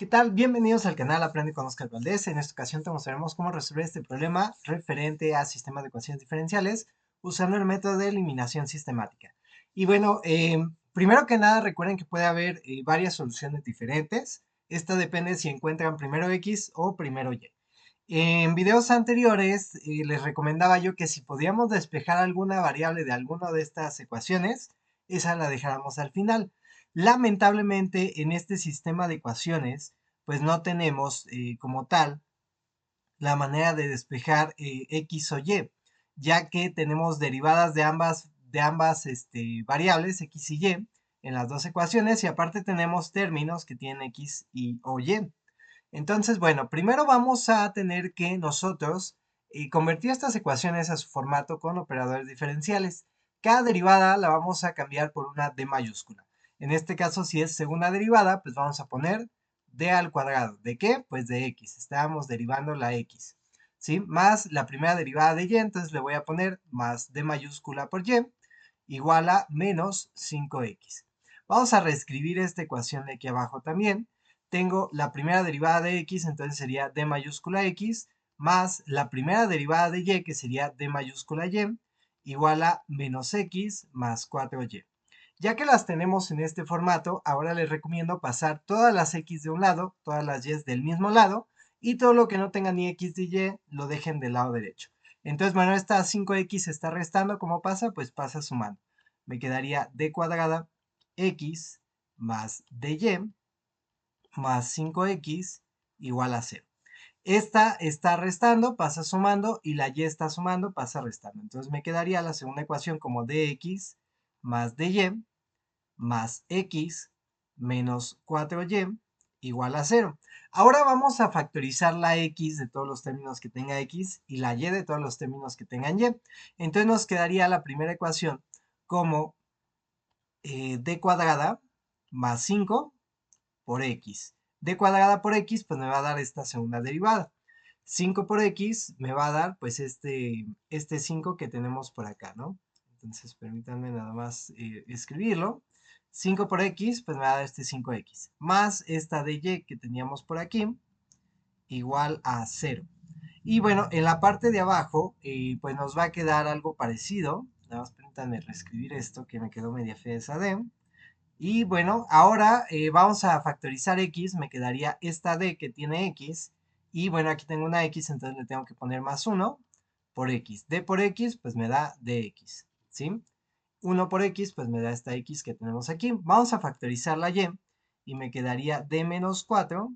¿Qué tal? Bienvenidos al canal Aprende con Oscar Valdés. En esta ocasión te mostraremos cómo resolver este problema referente a sistemas de ecuaciones diferenciales usando el método de eliminación sistemática. Y bueno, primero que nada recuerden que puede haber varias soluciones diferentes. Esta depende si encuentran primero X o primero Y. En videos anteriores les recomendaba yo que si podíamos despejar alguna variable de alguna de estas ecuaciones, esa la dejáramos al final. Lamentablemente en este sistema de ecuaciones, pues no tenemos como tal la manera de despejar X o Y, ya que tenemos derivadas de ambas variables, X y Y, en las dos ecuaciones, y aparte tenemos términos que tienen X o Y. Entonces, bueno, primero vamos a tener que nosotros convertir estas ecuaciones a su formato con operadores diferenciales. Cada derivada la vamos a cambiar por una d mayúscula. En este caso, si es segunda derivada, pues vamos a poner d al cuadrado. ¿De qué? Pues de x. Estábamos derivando la x. ¿Sí? Más la primera derivada de y, entonces le voy a poner más d mayúscula por y igual a menos 5x. Vamos a reescribir esta ecuación de aquí abajo también. Tengo la primera derivada de x, entonces sería d mayúscula x, más la primera derivada de y, que sería d mayúscula y, igual a menos x más 4y. Ya que las tenemos en este formato, ahora les recomiendo pasar todas las x de un lado, todas las y del mismo lado, y todo lo que no tenga ni x ni y lo dejen del lado derecho. Entonces, bueno, esta 5x se está restando. ¿Cómo pasa? Pues pasa sumando. Me quedaría d cuadrada x más dy más 5x igual a 0. Esta está restando, pasa sumando, y la y está sumando, pasa restando. Entonces me quedaría la segunda ecuación como dx más dy más x menos 4y igual a 0. Ahora vamos a factorizar la x de todos los términos que tenga x y la y de todos los términos que tengan y. Entonces nos quedaría la primera ecuación como d cuadrada más 5 por x. D cuadrada por x, pues me va a dar esta segunda derivada. 5 por x me va a dar, pues, este 5 que tenemos por acá, ¿no? Entonces, permítanme nada más escribirlo. 5 por x, pues me va a dar este 5x. Más esta de y que teníamos por aquí, igual a 0. Y bueno, en la parte de abajo, pues nos va a quedar algo parecido. Nada más permítanme reescribir esto, que me quedó media fea esa d. Y bueno, ahora vamos a factorizar x, me quedaría esta d que tiene x, y bueno, aquí tengo una x, entonces le tengo que poner más 1 por x. D por x, pues me da dx, ¿sí? 1 por x, pues me da esta x que tenemos aquí. Vamos a factorizar la y me quedaría d menos 4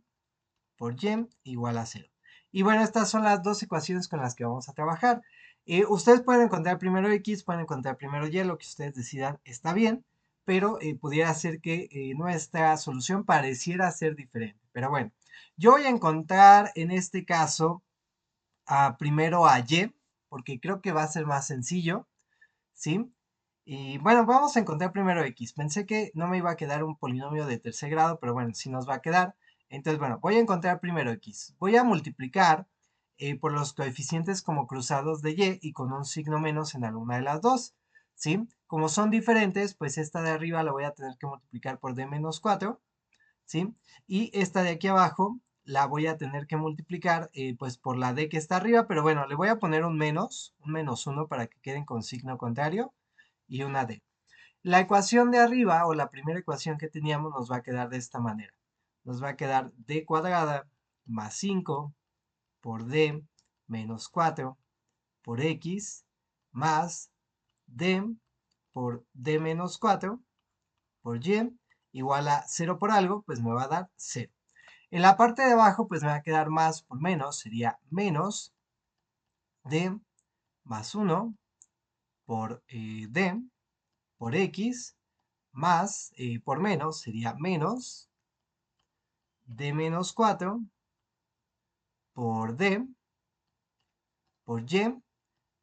por y igual a 0. Y bueno, estas son las dos ecuaciones con las que vamos a trabajar. Ustedes pueden encontrar primero x, pueden encontrar primero y, lo que ustedes decidan está bien, pero pudiera ser que nuestra solución pareciera ser diferente. Pero bueno, yo voy a encontrar en este caso primero a y, porque creo que va a ser más sencillo, ¿sí? Y bueno, vamos a encontrar primero x. Pensé que no me iba a quedar un polinomio de tercer grado, pero bueno, sí nos va a quedar. Entonces, bueno, voy a encontrar primero x. Voy a multiplicar por los coeficientes como cruzados de y con un signo menos en alguna de las dos, ¿sí? Como son diferentes, pues esta de arriba la voy a tener que multiplicar por d menos 4, ¿sí? Y esta de aquí abajo la voy a tener que multiplicar pues por la d que está arriba, pero bueno, le voy a poner un menos 1 para que queden con signo contrario y una d. La ecuación de arriba o la primera ecuación que teníamos nos va a quedar de esta manera. Nos va a quedar d cuadrada más 5 por d menos 4 por x más d por d menos 4 por y igual a 0 por algo, pues me va a dar 0. En la parte de abajo, pues me va a quedar más por menos, sería menos d más 1 por d por x más por menos, sería menos d menos 4 por d por y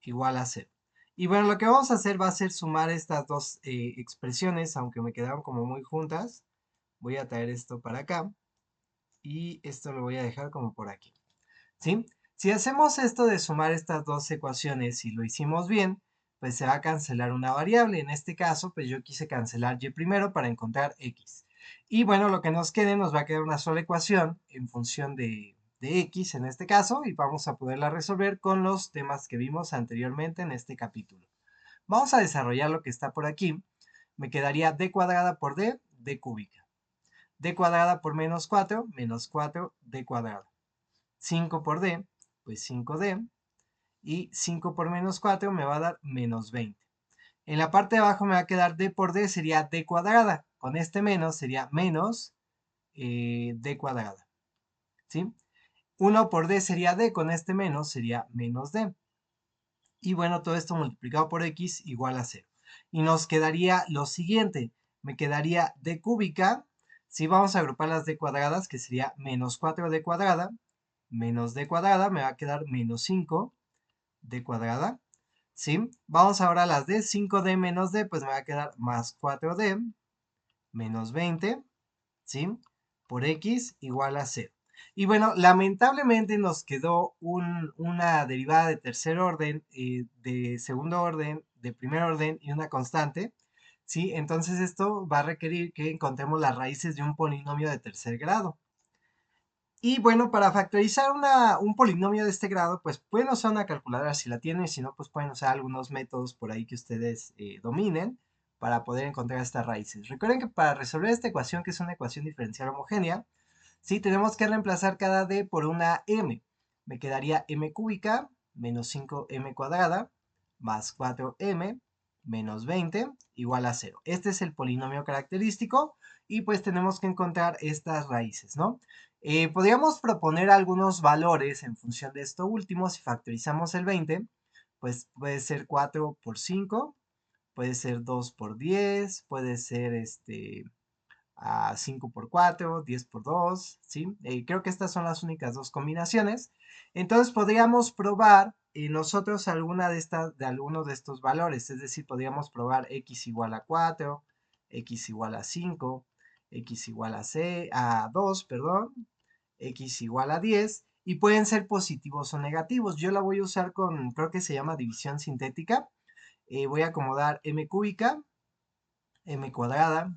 igual a 0. Y bueno, lo que vamos a hacer va a ser sumar estas dos expresiones, aunque me quedaron como muy juntas. Voy a traer esto para acá y esto lo voy a dejar como por aquí, ¿sí? Si hacemos esto de sumar estas dos ecuaciones y lo hicimos bien, pues se va a cancelar una variable. En este caso, pues yo quise cancelar y primero para encontrar x. Y bueno, lo que nos quede nos va a quedar una sola ecuación en función de x en este caso y vamos a poderla resolver con los temas que vimos anteriormente en este capítulo. Vamos a desarrollar lo que está por aquí. Me quedaría d cuadrada por d cúbica. D cuadrada por menos 4 d cuadrada. 5 por d, pues 5d. Y 5 por menos 4 me va a dar menos 20. En la parte de abajo me va a quedar d por d, sería d cuadrada. Con este menos sería menos d cuadrada. ¿Sí? 1 por d sería d, con este menos sería menos d. Y bueno, todo esto multiplicado por x igual a 0. Y nos quedaría lo siguiente. Me quedaría d cúbica. Si vamos a agrupar las d cuadradas, que sería menos 4d cuadrada, menos d cuadrada, me va a quedar menos 5d cuadrada. ¿Sí? Vamos ahora a las d, 5d menos d, pues me va a quedar más 4d menos 20, ¿sí? Por x igual a 0. Y bueno, lamentablemente nos quedó una derivada de tercer orden, de segundo orden, de primer orden y una constante, ¿sí? Entonces esto va a requerir que encontremos las raíces de un polinomio de tercer grado. Y bueno, para factorizar un polinomio de este grado, pues pueden usar una calculadora si la tienen, si no, pues pueden usar algunos métodos por ahí que ustedes dominen para poder encontrar estas raíces. Recuerden que para resolver esta ecuación, que es una ecuación diferencial homogénea, sí, tenemos que reemplazar cada d por una m. Me quedaría m cúbica menos 5m cuadrada más 4m menos 20 igual a 0. Este es el polinomio característico y pues tenemos que encontrar estas raíces, ¿no? Podríamos proponer algunos valores en función de esto último. Si factorizamos el 20, pues puede ser 4 por 5, puede ser 2 por 10, puede ser a 5 por 4, 10 por 2, ¿sí? Creo que estas son las únicas dos combinaciones. Entonces podríamos probar nosotros alguno de estos valores, es decir, podríamos probar x igual a 4, x igual a 5, x igual a 2, perdón, x igual a 10, y pueden ser positivos o negativos. Yo la voy a usar con, creo que se llama división sintética. Voy a acomodar m cúbica, m cuadrada,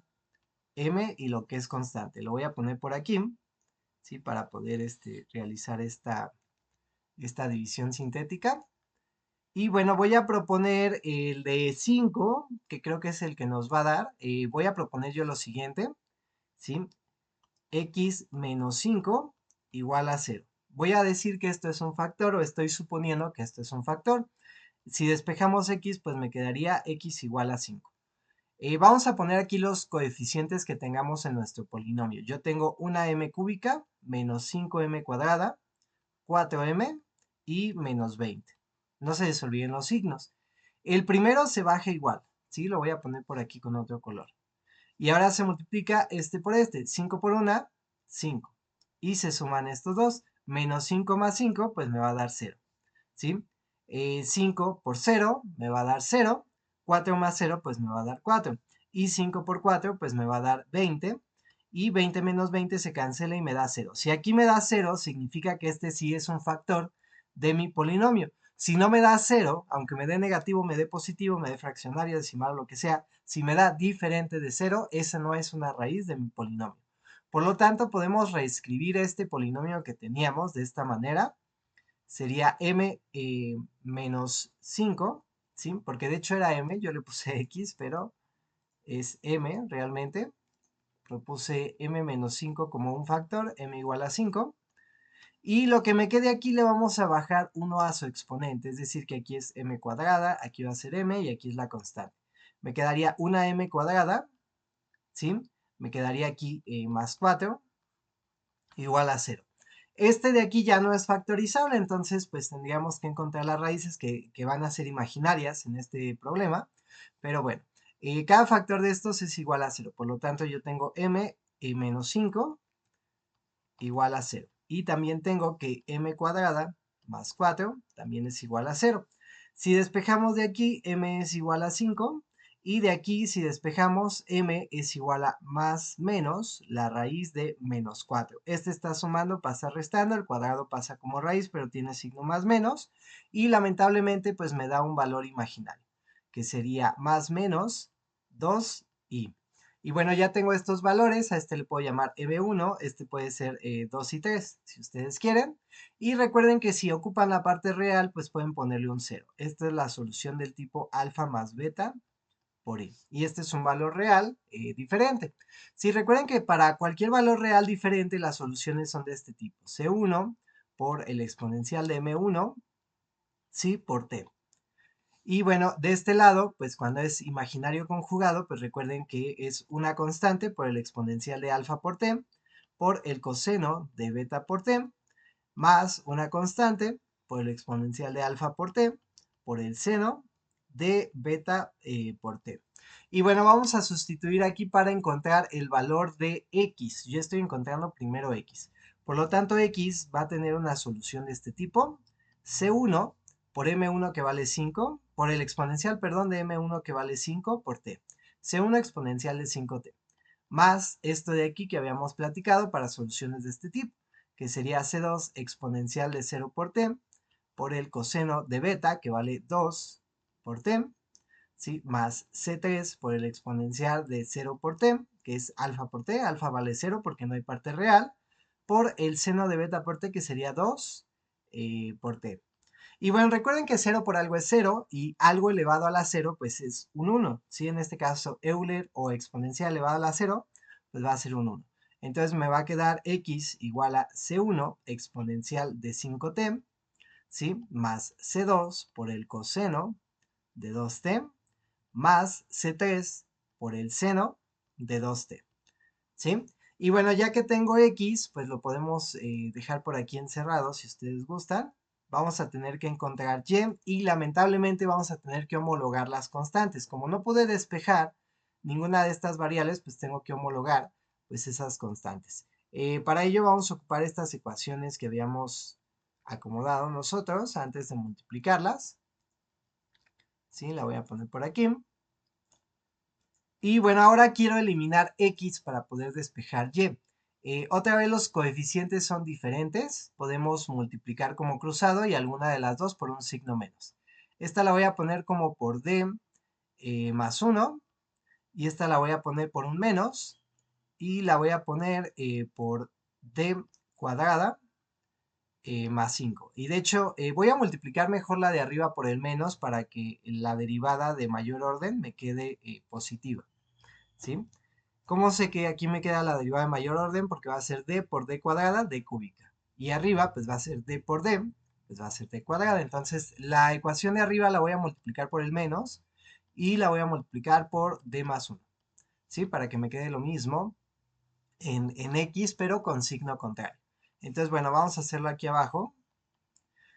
m y lo que es constante. Lo voy a poner por aquí, ¿sí? Para poder realizar esta división sintética. Y bueno, voy a proponer el de 5, que creo que es el que nos va a dar. Voy a proponer yo lo siguiente, ¿sí? X menos 5 igual a 0. Voy a decir que esto es un factor o estoy suponiendo que esto es un factor. Si despejamos x, pues me quedaría x igual a 5. Vamos a poner aquí los coeficientes que tengamos en nuestro polinomio. Yo tengo una m cúbica menos 5m cuadrada, 4m y menos 20. No se les olviden los signos. El primero se baja igual, ¿sí? Lo voy a poner por aquí con otro color. Y ahora se multiplica este por este. 5 por 1, 5. Y se suman estos dos. Menos 5 más 5, pues me va a dar 0. ¿Sí? 5 por 0 me va a dar 0. 4 más 0, pues me va a dar 4. Y 5 por 4, pues me va a dar 20. Y 20 menos 20 se cancela y me da 0. Si aquí me da 0, significa que este sí es un factor de mi polinomio. Si no me da 0, aunque me dé negativo, me dé positivo, me dé fraccionario, decimal o lo que sea, si me da diferente de 0, esa no es una raíz de mi polinomio. Por lo tanto, podemos reescribir este polinomio que teníamos de esta manera. Sería m menos 5, ¿sí? Porque de hecho era m, yo le puse x, pero es m realmente. Propuse m menos 5 como un factor, m igual a 5. Y lo que me quede aquí le vamos a bajar 1 a su exponente, es decir, que aquí es m cuadrada, aquí va a ser m y aquí es la constante. Me quedaría una m cuadrada, ¿sí? Me quedaría aquí más 4 igual a 0. Este de aquí ya no es factorizable, entonces pues tendríamos que encontrar las raíces que van a ser imaginarias en este problema. Pero bueno, cada factor de estos es igual a 0. Por lo tanto yo tengo m menos 5 igual a 0. Y también tengo que m cuadrada más 4 también es igual a 0. Si despejamos de aquí, m es igual a 5. Y de aquí, si despejamos, m es igual a más menos la raíz de menos 4. Este está sumando, pasa restando, el cuadrado pasa como raíz, pero tiene signo más menos. Y lamentablemente, pues me da un valor imaginario, que sería más menos 2i. Y bueno, ya tengo estos valores, a este le puedo llamar EB1, este puede ser 2 y 3, si ustedes quieren. Y recuerden que si ocupan la parte real, pues pueden ponerle un 0. Esta es la solución del tipo alfa más beta por E. Y este es un valor real diferente. Si recuerden que para cualquier valor real diferente, las soluciones son de este tipo. C1 por el exponencial de M1, ¿sí? Por T. Y bueno, de este lado, pues cuando es imaginario conjugado, pues recuerden que es una constante por el exponencial de alfa por t, por el coseno de beta por t, más una constante por el exponencial de alfa por t, por el seno de beta por t. Y bueno, vamos a sustituir aquí para encontrar el valor de x. Yo estoy encontrando primero x. Por lo tanto, x va a tener una solución de este tipo. C1 por M1 que vale 5, por el exponencial, perdón, de M1 que vale 5 por T. C1 exponencial de 5T. Más esto de aquí que habíamos platicado para soluciones de este tipo, que sería C2 exponencial de 0 por T, por el coseno de beta que vale 2 por T, ¿sí? Más C3 por el exponencial de 0 por T, que es alfa por T, alfa vale 0 porque no hay parte real, por el seno de beta por T que sería 2 por T. Y bueno, recuerden que 0 por algo es 0 y algo elevado a la 0 pues es un 1. ¿Sí? En este caso Euler o exponencial elevado a la 0 pues va a ser un 1. Entonces me va a quedar x igual a c1 exponencial de 5t, ¿sí? Más c2 por el coseno de 2t más c3 por el seno de 2t. ¿Sí? Y bueno, ya que tengo x, pues lo podemos dejar por aquí encerrado si ustedes gustan. Vamos a tener que encontrar y lamentablemente vamos a tener que homologar las constantes. Como no pude despejar ninguna de estas variables, pues tengo que homologar pues esas constantes. Para ello vamos a ocupar estas ecuaciones que habíamos acomodado nosotros antes de multiplicarlas. ¿Sí? La voy a poner por aquí. Y bueno, ahora quiero eliminar x para poder despejar y. Otra vez los coeficientes son diferentes. Podemos multiplicar como cruzado y alguna de las dos por un signo menos. Esta la voy a poner como por d más 1. Y esta la voy a poner por un menos. Y la voy a poner por d cuadrada más 5. Y de hecho, voy a multiplicar mejor la de arriba por el menos para que la derivada de mayor orden me quede positiva. ¿Sí? ¿Cómo sé que aquí me queda la derivada de mayor orden? Porque va a ser d por d cuadrada, d cúbica. Y arriba, pues va a ser d por d, pues va a ser d cuadrada. Entonces, la ecuación de arriba la voy a multiplicar por el menos y la voy a multiplicar por d más 1. ¿Sí? Para que me quede lo mismo en x, pero con signo contrario. Entonces, bueno, vamos a hacerlo aquí abajo.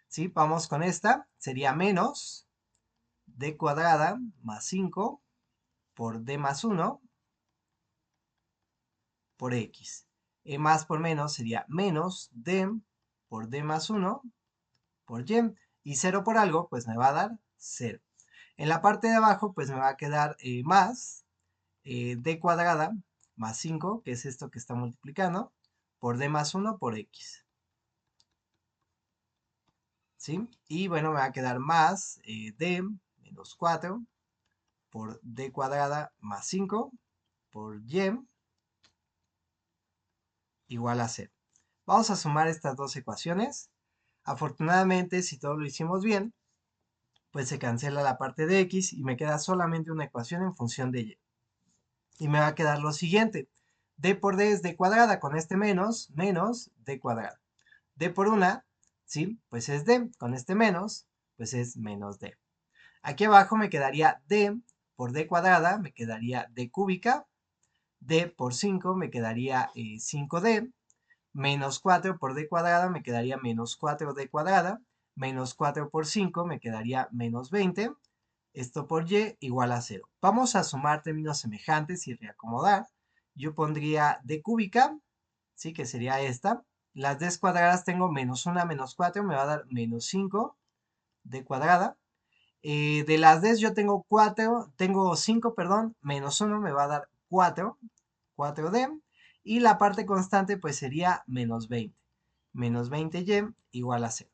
¿Sí? Vamos con esta. Sería menos d cuadrada más 5 por d más 1 por x. Más por menos sería menos d por d más 1 por y. Y 0 por algo, pues me va a dar 0. En la parte de abajo, pues me va a quedar más d cuadrada más 5, que es esto que está multiplicando, por d más 1 por x. ¿Sí? Y bueno, me va a quedar más d menos 4 por d cuadrada más 5 por y igual a 0. Vamos a sumar estas dos ecuaciones. Afortunadamente, si todo lo hicimos bien, pues se cancela la parte de x y me queda solamente una ecuación en función de y. Y me va a quedar lo siguiente. D por d es d cuadrada, con este menos, menos d cuadrada. D por una, ¿sí? Pues es d, con este menos, pues es menos d. Aquí abajo me quedaría d por d cuadrada, me quedaría d cúbica. D por 5 me quedaría 5d. Menos 4 por d cuadrada me quedaría menos 4d cuadrada. Menos 4 por 5 me quedaría menos 20. Esto por y igual a 0. Vamos a sumar términos semejantes y reacomodar. Yo pondría d cúbica, ¿sí? Que sería esta. Las d cuadradas tengo menos 1 menos 4, me va a dar menos 5 d cuadrada. De las d yo tengo 5, perdón, menos 1 me va a dar 4d. Y la parte constante pues sería menos 20. Menos 20y igual a 0.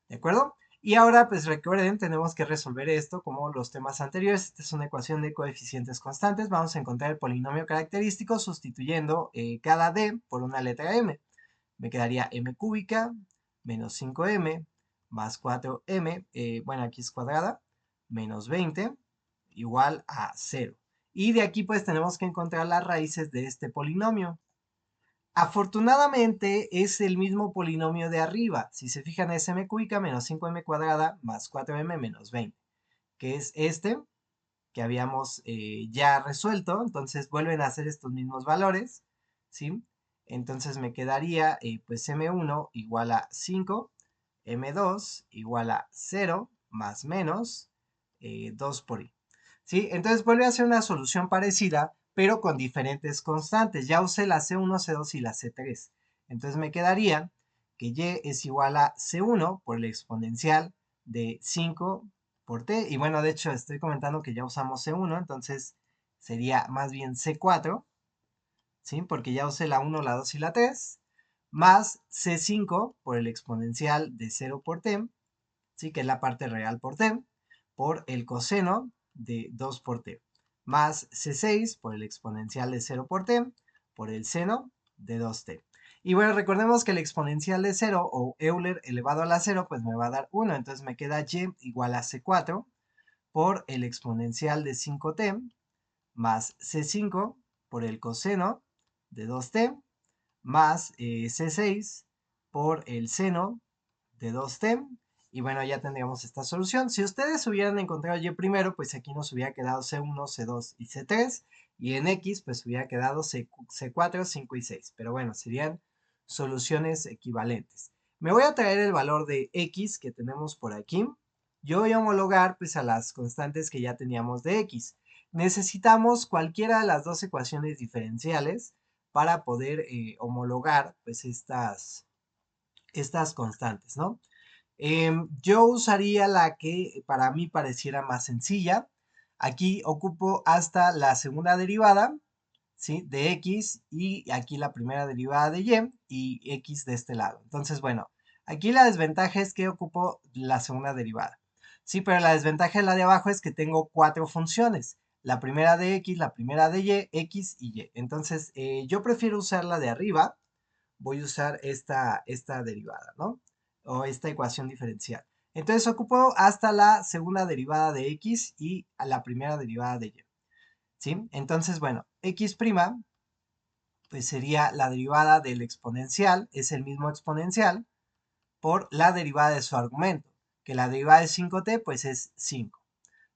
¿De acuerdo? Y ahora, pues recuerden, tenemos que resolver esto como los temas anteriores. Esta es una ecuación de coeficientes constantes. Vamos a encontrar el polinomio característico sustituyendo cada d por una letra m. Me quedaría m cúbica menos 5m más 4m, bueno, aquí es cuadrada, menos 20 igual a 0. Y de aquí pues tenemos que encontrar las raíces de este polinomio. Afortunadamente es el mismo polinomio de arriba. Si se fijan es m cúbica menos 5m cuadrada más 4m menos 20, que es este que habíamos ya resuelto. Entonces vuelven a ser estos mismos valores, ¿sí? Entonces me quedaría pues m1 igual a 5, m2 igual a 0 más menos 2 por i. ¿Sí? Entonces vuelve a ser una solución parecida, pero con diferentes constantes. Ya usé la C1, C2 y la C3. Entonces me quedaría que y es igual a C1 por el exponencial de 5 por t. Y bueno, de hecho estoy comentando que ya usamos C1, entonces sería más bien C4, ¿sí? Porque ya usé la 1, la 2 y la 3, más C5 por el exponencial de 0 por t, ¿sí? Que es la parte real por t, por el coseno de 2 por t, más C6 por el exponencial de 0 por t, por el seno de 2t. Y bueno, recordemos que el exponencial de 0 o Euler elevado a la 0, pues me va a dar 1, entonces me queda y igual a C4 por el exponencial de 5t, más C5 por el coseno de 2t, más C6 por el seno de 2t. Y bueno, ya tendríamos esta solución. Si ustedes hubieran encontrado y primero, pues aquí nos hubiera quedado C1, C2 y C3. Y en X, pues hubiera quedado C4, 5 y 6. Pero bueno, serían soluciones equivalentes. Me voy a traer el valor de X que tenemos por aquí. Yo voy a homologar pues a las constantes que ya teníamos de X. Necesitamos cualquiera de las dos ecuaciones diferenciales para poder homologar pues estas constantes, ¿no? Yo usaría la que para mí pareciera más sencilla. Aquí ocupo hasta la segunda derivada, ¿sí? De x y aquí la primera derivada de y x de este lado. Entonces, bueno, aquí la desventaja es que ocupo la segunda derivada. Sí, pero la desventaja de la de abajo es que tengo 4 funciones. La primera de x, la primera de x y y. Entonces, yo prefiero usar la de arriba. Voy a usar esta derivada, ¿no? O esta ecuación diferencial. Entonces ocupo hasta la segunda derivada de x y a la primera derivada de y, ¿sí? Entonces, bueno, x' pues sería la derivada del exponencial, es el mismo exponencial, por la derivada de su argumento, que la derivada de 5t pues es 5,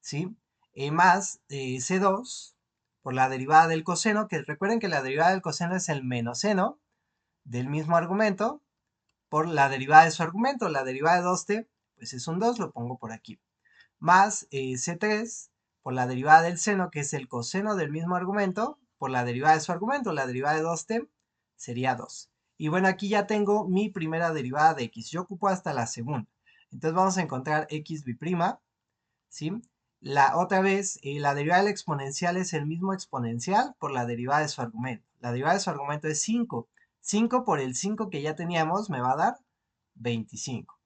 ¿sí? Más c2 por la derivada del coseno, que recuerden que la derivada del coseno es el menos seno del mismo argumento, por la derivada de su argumento. La derivada de 2t, pues es un 2, lo pongo por aquí. Más C3 por la derivada del seno, que es el coseno del mismo argumento, por la derivada de su argumento. La derivada de 2t sería 2. Y bueno, aquí ya tengo mi primera derivada de x. Yo ocupo hasta la segunda. Entonces vamos a encontrar x bi'prima, ¿sí? La otra vez, la derivada del exponencial es el mismo exponencial por la derivada de su argumento. La derivada de su argumento es 5. 5 por el 5 que ya teníamos me va a dar 25.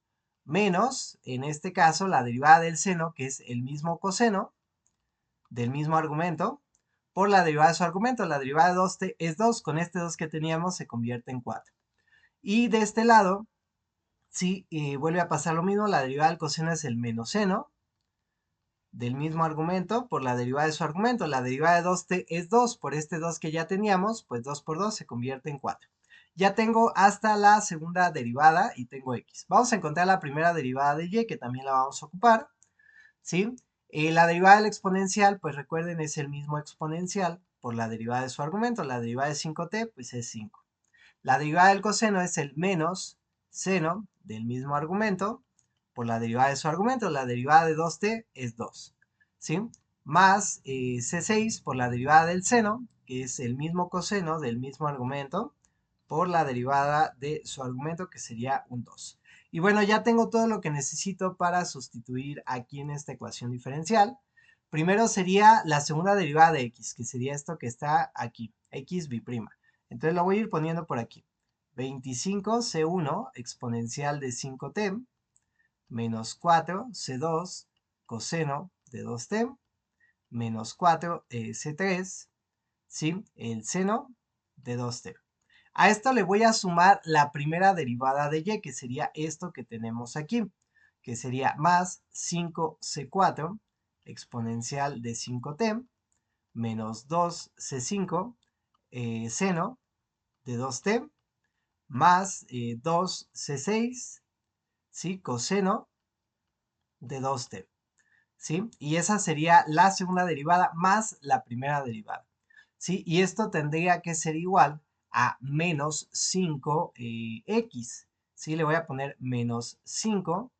Menos, en este caso, la derivada del seno, que es el mismo coseno del mismo argumento, por la derivada de su argumento. La derivada de 2t es 2. Con este 2 que teníamos se convierte en 4. Y de este lado, sí, vuelve a pasar lo mismo. La derivada del coseno es el menos seno del mismo argumento por la derivada de su argumento. La derivada de 2t es 2. Por este 2 que ya teníamos, pues 2 por 2 se convierte en 4. Ya tengo hasta la segunda derivada y tengo x. Vamos a encontrar la primera derivada de y, que también la vamos a ocupar, ¿sí? La derivada del exponencial, pues recuerden, es el mismo exponencial por la derivada de su argumento. La derivada de 5t, pues es 5. La derivada del coseno es el menos seno del mismo argumento por la derivada de su argumento. La derivada de 2t es 2, ¿sí? Más C6 por la derivada del seno, que es el mismo coseno del mismo argumento, por la derivada de su argumento, que sería un 2. Y bueno, ya tengo todo lo que necesito para sustituir aquí en esta ecuación diferencial. Primero sería la segunda derivada de x, que sería esto que está aquí, x bi'prima. Entonces lo voy a ir poniendo por aquí. 25C1 exponencial de 5t menos 4 C2 coseno de 2t menos 4 C3, ¿sí? El seno de 2t. A esto le voy a sumar la primera derivada de y, que sería esto que tenemos aquí, que sería más 5c4 exponencial de 5t menos 2c5 seno de 2t más 2c6, ¿sí? Coseno de 2t, ¿sí? Y esa sería la segunda derivada más la primera derivada, ¿sí? Y esto tendría que ser igual a menos 5x, ¿sí? Le voy a poner menos 5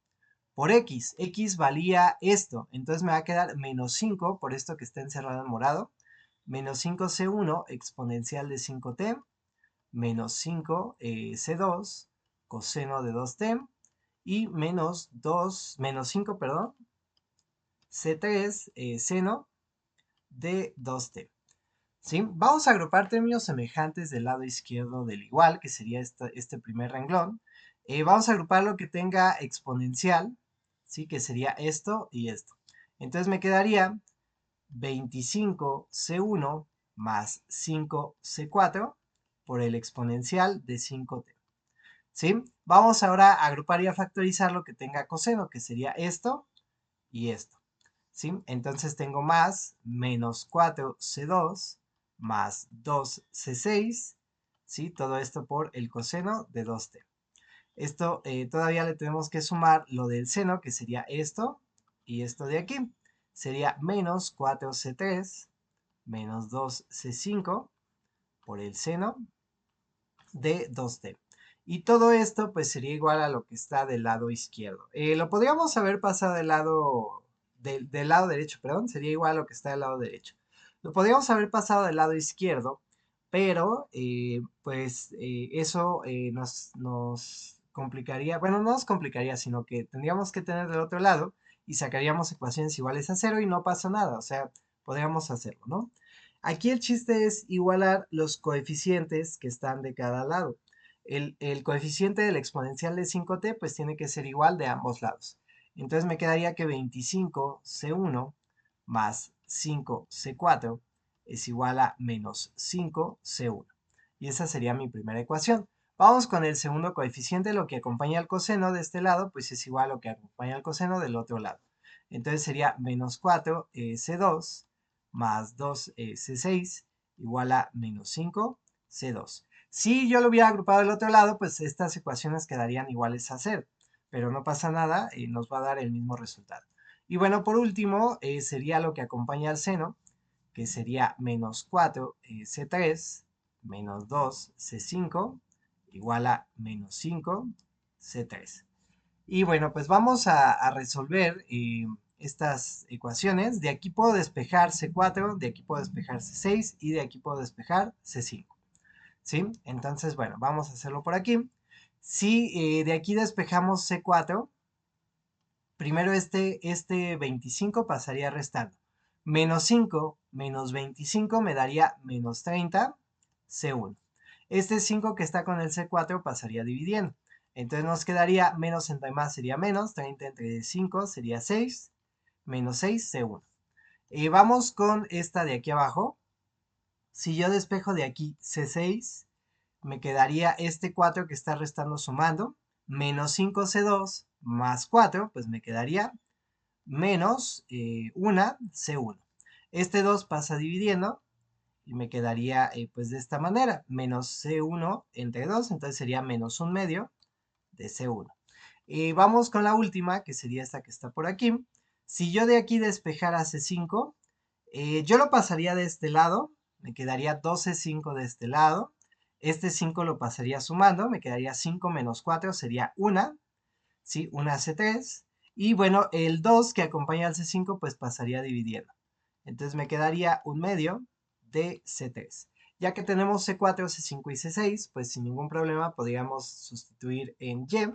por x. X valía esto, entonces me va a quedar menos 5 por esto que está encerrado en morado. Menos 5c1 exponencial de 5t menos 5 c2 coseno de 2t y menos 5, perdón, c3 seno de 2t. ¿Sí? Vamos a agrupar términos semejantes del lado izquierdo del igual, que sería este primer renglón. Vamos a agrupar lo que tenga exponencial, ¿sí? Que sería esto y esto. Entonces me quedaría 25c1 más 5c4 por el exponencial de 5t. ¿Sí? Vamos ahora a agrupar y a factorizar lo que tenga coseno, que sería esto y esto. ¿Sí? Entonces tengo más menos 4c2 más 2c6, ¿sí? Todo esto por el coseno de 2t. Esto todavía le tenemos que sumar lo del seno, que sería esto y esto de aquí. Sería menos 4c3 menos 2c5 por el seno de 2t. Y todo esto pues sería igual a lo que está del lado izquierdo. Lo podríamos haber pasado del lado derecho, perdón, sería igual a lo que está del lado derecho. Lo podríamos haber pasado del lado izquierdo, pero eso nos complicaría, bueno, no nos complicaría, sino que tendríamos que tener del otro lado y sacaríamos ecuaciones iguales a cero y no pasa nada, o sea, podríamos hacerlo, ¿no? Aquí el chiste es igualar los coeficientes que están de cada lado. El coeficiente del exponencial de 5t pues tiene que ser igual de ambos lados. Entonces me quedaría que 25c1 más 5c4 es igual a menos 5c1. Y esa sería mi primera ecuación. Vamos con el segundo coeficiente, lo que acompaña al coseno de este lado, pues es igual a lo que acompaña al coseno del otro lado. Entonces sería menos 4c2 más 2c6 igual a menos 5c2. Si yo lo hubiera agrupado del otro lado, pues estas ecuaciones quedarían iguales a 0, pero no pasa nada y nos va a dar el mismo resultado. Y bueno, por último, sería lo que acompaña al seno, que sería menos 4c3 menos 2c5 igual a menos 5c3. Y bueno, pues vamos a resolver estas ecuaciones. De aquí puedo despejar C4, de aquí puedo despejar C6 y de aquí puedo despejar C5. ¿Sí? Entonces, bueno, vamos a hacerlo por aquí. Si de aquí despejamos C4, primero este 25 pasaría restando. Menos 5 menos 25 me daría menos 30 C1. Este 5 que está con el C4 pasaría dividiendo. Entonces nos quedaría menos entre más sería menos, 30 entre 5 sería 6, menos 6 C1. Y vamos con esta de aquí abajo. Si yo despejo de aquí C6, me quedaría este 4 que está restando sumando, menos 5C2 más 4, pues me quedaría menos 1 C1. Este 2 pasa dividiendo y me quedaría pues de esta manera, menos C1 entre 2, entonces sería menos 1 medio de C1. Vamos con la última, que sería esta que está por aquí. Si yo de aquí despejara C5, yo lo pasaría de este lado, me quedaría 12,5 de este lado. Este 5 lo pasaría sumando, me quedaría 5 menos 4, sería 1, ¿sí? 1 C3. Y bueno, el 2 que acompaña al C5, pues pasaría dividiendo. Entonces me quedaría 1 medio de C3. Ya que tenemos C4, C5 y C6, pues sin ningún problema podríamos sustituir en Y,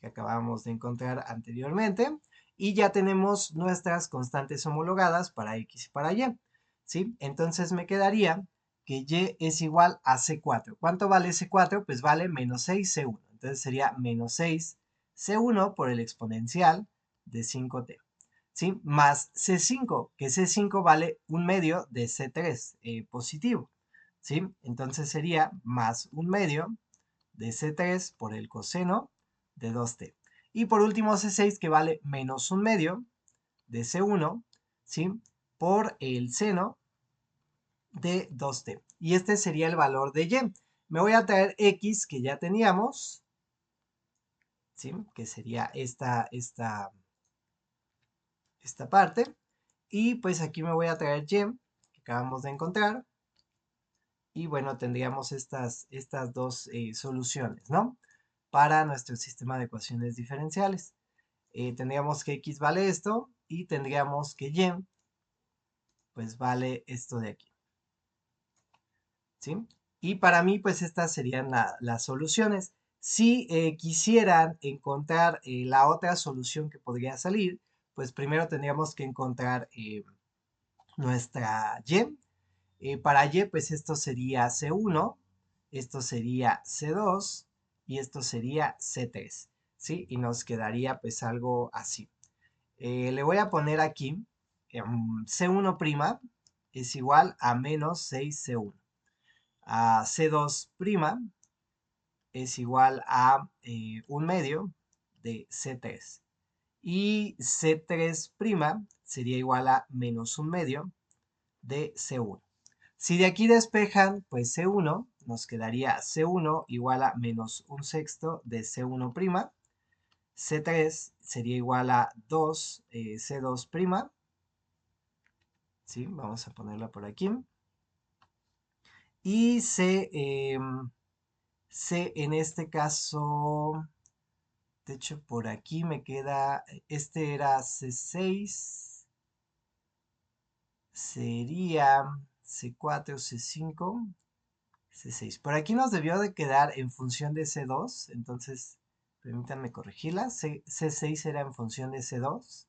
que acabamos de encontrar anteriormente, y ya tenemos nuestras constantes homologadas para X y para Y, ¿sí? Entonces me quedaría que Y es igual a C4. ¿Cuánto vale C4? Pues vale menos 6 C1. Entonces sería menos 6 C1 por el exponencial de 5t, ¿sí? Más C5, que C5 vale 1/2 de C3 positivo, ¿sí? Entonces sería más 1/2 de C3 por el coseno de 2t. Y por último C6 que vale menos 1/2 de C1, ¿sí? Por el seno de 2t. Y este sería el valor de y. Me voy a traer x que ya teníamos, ¿sí? Que sería esta parte. Y pues aquí me voy a traer y, que acabamos de encontrar. Y bueno, tendríamos estas dos soluciones, ¿no? Para nuestro sistema de ecuaciones diferenciales. Tendríamos que x vale esto y tendríamos que y pues vale esto de aquí, ¿sí? Y para mí pues estas serían las soluciones. Si quisieran encontrar la otra solución que podría salir, pues primero tendríamos que encontrar nuestra y. Para y pues esto sería C1, esto sería C2 y esto sería C3, ¿sí? Y nos quedaría pues algo así. Le voy a poner aquí C1' es igual a menos 6C1. A C2' es igual a 1/2 de C3. Y C3' sería igual a menos 1/2 de C1. Si de aquí despejan, pues C1, nos quedaría C1 igual a menos 1/6 de C1'. C3 sería igual a 2 C2'. ¿Sí? Vamos a ponerla por aquí. Y C en este caso, de hecho por aquí me queda, este era C6, sería C4, C5, C6. Por aquí nos debió de quedar en función de C2, entonces permítanme corregirla. C6 era en función de C2,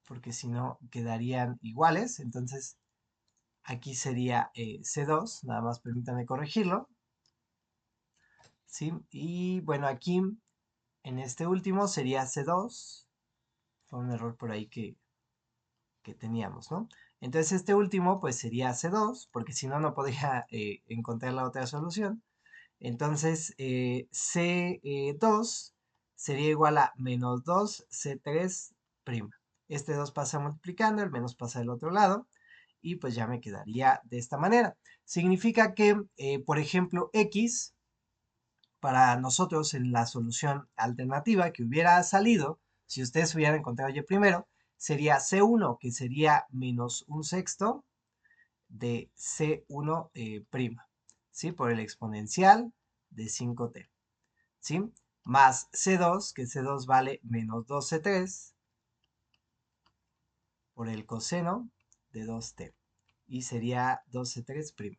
porque si no quedarían iguales, entonces aquí sería C2, nada más permítanme corregirlo, ¿sí? Y bueno, aquí en este último sería C2, fue un error por ahí que teníamos, ¿no? Entonces este último pues sería C2, porque si no, no podría encontrar la otra solución. Entonces C2 sería igual a menos 2C3'. Este 2 pasa multiplicando, el menos pasa del otro lado, y pues ya me quedaría de esta manera. Significa que, por ejemplo, x, para nosotros en la solución alternativa que hubiera salido, si ustedes hubieran encontrado y primero, sería C1, que sería menos 1/6 de C1', ¿sí? Por el exponencial de 5t, ¿sí? Más C2, que C2 vale menos 2C3 por el coseno de 2t, y sería 2C3'.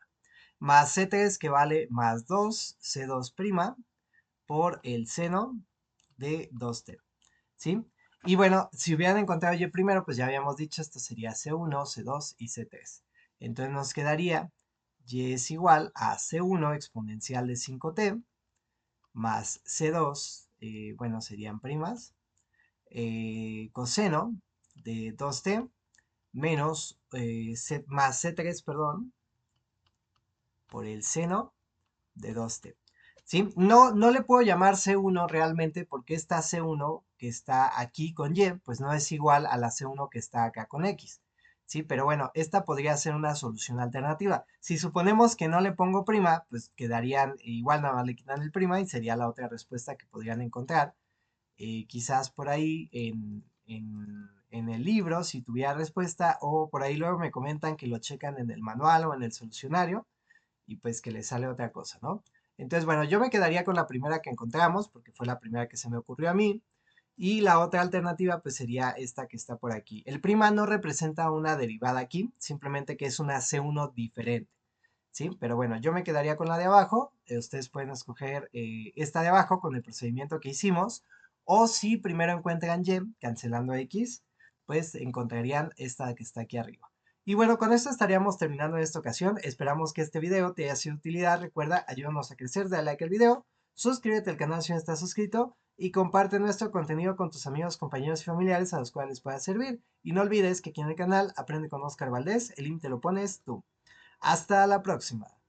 Más C3, que vale más 2C2' por el seno de 2t, ¿sí? Y bueno, si hubieran encontrado y primero, pues ya habíamos dicho, esto sería C1, C2 y C3. Entonces nos quedaría y es igual a C1 exponencial de 5t más C2, bueno, serían primas, coseno de 2t menos, más C3, perdón, por el seno de 2t. ¿Sí? No, no le puedo llamar C1 realmente porque esta C1 que está aquí con Y, pues no es igual a la C1 que está acá con X. ¿Sí? Pero bueno, esta podría ser una solución alternativa. Si suponemos que no le pongo prima, pues quedarían igual, nada más le quitan el prima y sería la otra respuesta que podrían encontrar. Quizás por ahí en el libro, si tuviera respuesta, o por ahí luego me comentan que lo checan en el manual o en el solucionario y pues que le sale otra cosa, ¿no? Entonces, bueno, yo me quedaría con la primera que encontramos, porque fue la primera que se me ocurrió a mí, y la otra alternativa pues sería esta que está por aquí. El prima no representa una derivada aquí, simplemente que es una C1 diferente, ¿sí? Pero bueno, yo me quedaría con la de abajo, ustedes pueden escoger esta de abajo con el procedimiento que hicimos, o si primero encuentran Y, cancelando X, pues encontrarían esta que está aquí arriba. Y bueno, con esto estaríamos terminando en esta ocasión. Esperamos que este video te haya sido de utilidad. Recuerda, ayúdanos a crecer, dale like al video, suscríbete al canal si no estás suscrito y comparte nuestro contenido con tus amigos, compañeros y familiares a los cuales pueda servir. Y no olvides que aquí en el canal Aprende con Oscar Valdés, el link te lo pones tú. Hasta la próxima.